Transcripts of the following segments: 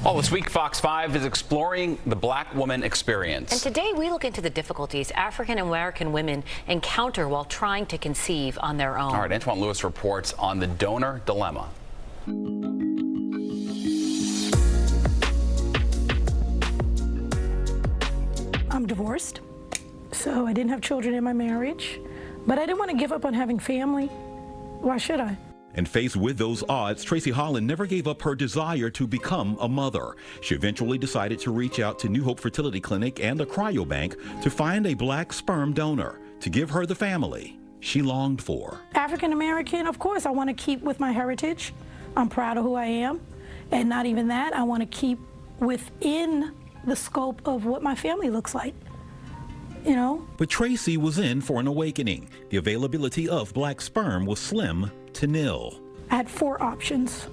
Well, this week, Fox 5 is exploring the black woman experience. And today we look into the difficulties African American women encounter while trying to conceive on their own. All right, Antoine Lewis reports on the donor dilemma. I'm divorced, so I didn't have children in my marriage, but I didn't want to give up on having family. Why should I? And faced with those odds, Tracy Holland never gave up her desire to become a mother. She eventually decided to reach out to New Hope Fertility Clinic and the Cryobank to find a black sperm donor to give her the family she longed for. African American, of course, I want to keep with my heritage. I'm proud of who I am. And not even that, I want to keep within the scope of what my family looks like. You know? But Tracy was in for an awakening. The availability of black sperm was slim to nil. I had 4 options.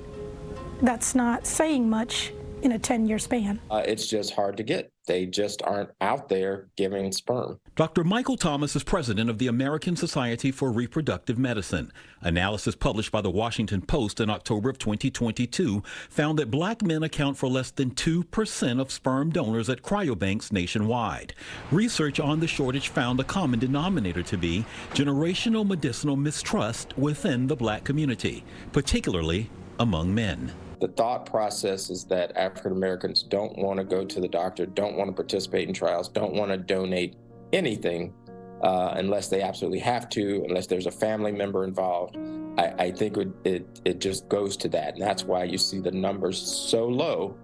That's not saying much in a 10-year span. It's just hard to get. They just aren't out there giving sperm. Dr. Michael Thomas is president of the American Society for Reproductive Medicine. Analysis published by the Washington Post in October of 2022 found that black men account for less than 2% of sperm donors at cryobanks nationwide. Research on the shortage found a common denominator to be generational medicinal mistrust within the black community, particularly among men. The thought process is that African Americans don't want to go to the doctor, don't want to participate in trials, don't want to donate anything unless they absolutely have to, unless there's a family member involved. I think it just goes to that. And that's why you see the numbers so low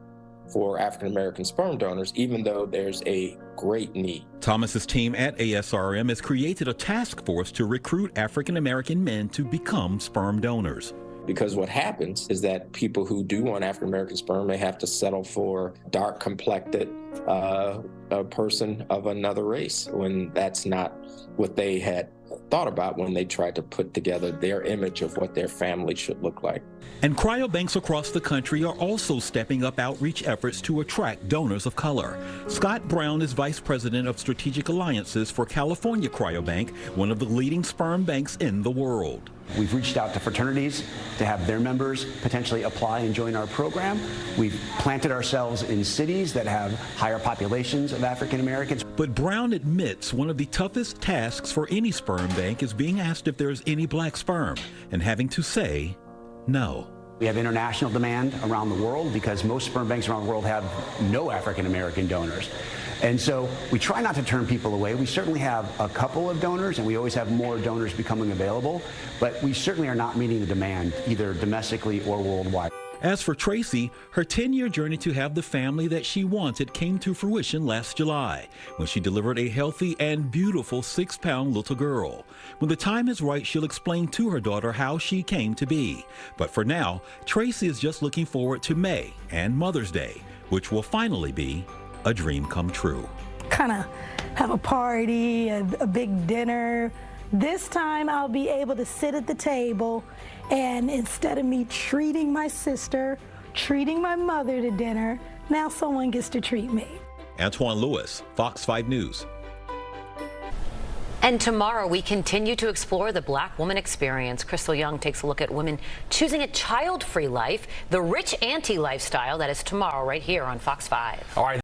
for African American sperm donors, even though there's a great need. Thomas's team at ASRM has created a task force to recruit African American men to become sperm donors. Because what happens is that people who do want African American sperm may have to settle for dark complected a person of another race when that's not what they had thought about when they tried to put together their image of what their family should look like. And cryobanks across the country are also stepping up outreach efforts to attract donors of color. Scott Brown is Vice President of Strategic Alliances for California Cryobank, one of the leading sperm banks in the world. We've reached out to fraternities to have their members potentially apply and join our program. We've planted ourselves in cities that have higher populations of African Americans. But Brown admits one of the toughest tasks for any sperm bank is being asked if there's any black sperm and having to say no. We have international demand around the world because most sperm banks around the world have no African American donors. And so we try not to turn people away. We certainly have a couple of donors, and we always have more donors becoming available, but we certainly are not meeting the demand either domestically or worldwide. As for Tracy, her 10-year journey to have the family that she wanted came to fruition last July when she delivered a healthy and beautiful 6-pound little girl. When the time is right, she'll explain to her daughter how she came to be. But for now, Tracy is just looking forward to May and Mother's Day, which will finally be a dream come true. Kind of have a party, a big dinner. This time I'll be able to sit at the table, and instead of me treating my sister, treating my mother to dinner, now someone gets to treat me. Antoine Lewis, Fox 5 News. And tomorrow we continue to explore the black woman experience. Crystal Young takes a look at women choosing a child-free life, the rich auntie lifestyle. That is tomorrow right here on Fox 5. All right.